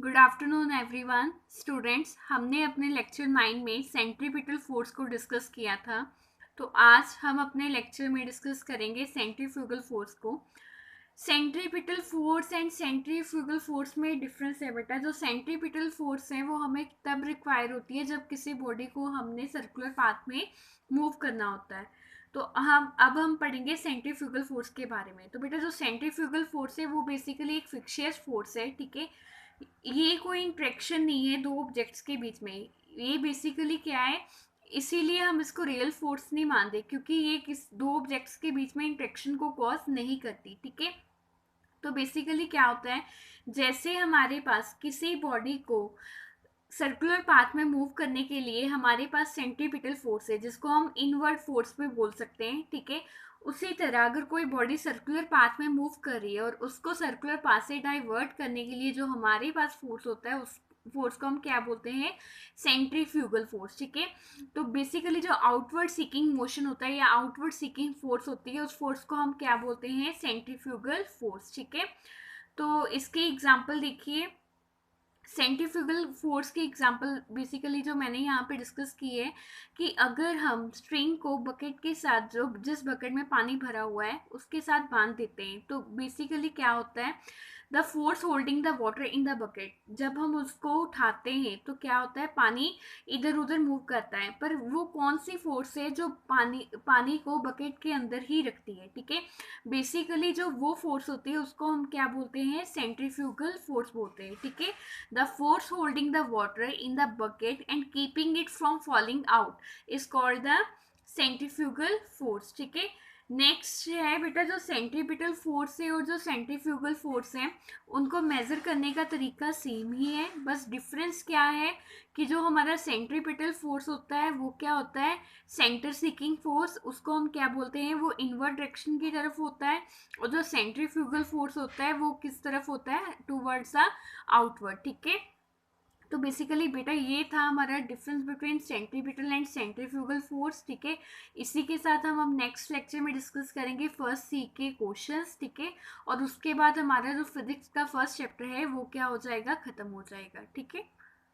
Good afternoon everyone students. हमने अपने lecture 9 में सेंट्रीपिटल फोर्स को डिस्कस किया था। तो आज हम अपने लेक्चर में डिस्कस करेंगे सेंट्रीफ्यूगल फोर्स को। Centripetal force and centrifugal force में डिफरेंस है बेटा। जो सेंट्रीपिटल फोर्स है वो हमें तब रिक्वायर होती है जब किसी बॉडी को हमने सर्कुलर पाथ में मूव करना होता है। तो हम पढ़ेंगे सेंट्रीफ्यूगल फोर्स के बारे में। तो बेटा जो सेंट्रीफ्यूगल फोर्स है वो बेसिकली एक फिक्शियस फोर्स है, ठीक है। ये कोई इंट्रैक्शन नहीं है दो ऑब्जेक्ट्स के बीच में। ये बेसिकली क्या है, इसीलिए हम इसको रियल फोर्स नहीं मानते, क्योंकि ये किस दो ऑब्जेक्ट्स के बीच में इंट्रैक्शन को कॉज नहीं करती, ठीक है। तो बेसिकली क्या होता है, जैसे हमारे पास किसी बॉडी को सर्कुलर पाथ में मूव करने के लिए हमारे पास सेंट्रीपिटल फोर्स है, जिसको हम इनवर्ड फोर्स भी बोल सकते हैं, ठीक है। उसी तरह अगर कोई बॉडी सर्कुलर पाथ में मूव कर रही है और उसको सर्कुलर पाथ से डाइवर्ट करने के लिए जो हमारे पास फोर्स होता है, उस फोर्स को हम क्या बोलते हैं, सेंट्रीफ्यूगल फोर्स, ठीक है। तो बेसिकली जो आउटवर्ड सीकिंग मोशन होता है या आउटवर्ड सीकिंग फोर्स होती है, उस फोर्स को हम क्या बोलते हैं, सेंट्रीफ्यूगल फोर्स, ठीक है। तो इसके एग्जाम्पल देखिए। सेंट्रीफ्यूगल फोर्स की एग्जांपल बेसिकली जो मैंने यहाँ पे डिस्कस की है कि अगर हम स्ट्रिंग को बकेट के साथ, जो जिस बकेट में पानी भरा हुआ है उसके साथ बांध देते हैं, तो बेसिकली क्या होता है, the force holding the water in the bucket, जब हम उसको उठाते हैं तो क्या होता है, पानी इधर उधर मूव करता है। पर वो कौन सी फोर्स है जो पानी को बकेट के अंदर ही रखती है, ठीक है। बेसिकली जो वो फोर्स होती है उसको हम क्या बोलते हैं, सेंट्रीफ्यूगल फोर्स बोलते हैं, ठीक है। The force holding the water in the bucket and keeping it from falling out is called the centrifugal force, ठीक है। नेक्स्ट है बेटा, जो सेंट्रीपिटल फोर्स है और जो सेंट्रीफ्यूगल फोर्स है उनको मेजर करने का तरीका सेम ही है। बस डिफरेंस क्या है कि जो हमारा सेंट्रीपिटल फोर्स होता है वो क्या होता है, सेंटर सीकिंग फोर्स, उसको हम क्या बोलते हैं, वो इनवर्ड डायरेक्शन की तरफ होता है। और जो सेंट्रीफ्यूगल फोर्स होता है वो किस तरफ होता है, टूवर्ड्स द आउटवर्ड, ठीक है। तो बेसिकली बेटा ये था हमारा difference between centripetal and centrifugal force, ठीक है। इसी के साथ हम नेक्स्ट लेक्चर में डिस्कस करेंगे फर्स्ट सी के क्वेश्चंस, ठीक है। और उसके बाद हमारा जो फिजिक्स का फर्स्ट चैप्टर है वो क्या हो जाएगा, खत्म हो जाएगा, ठीक है।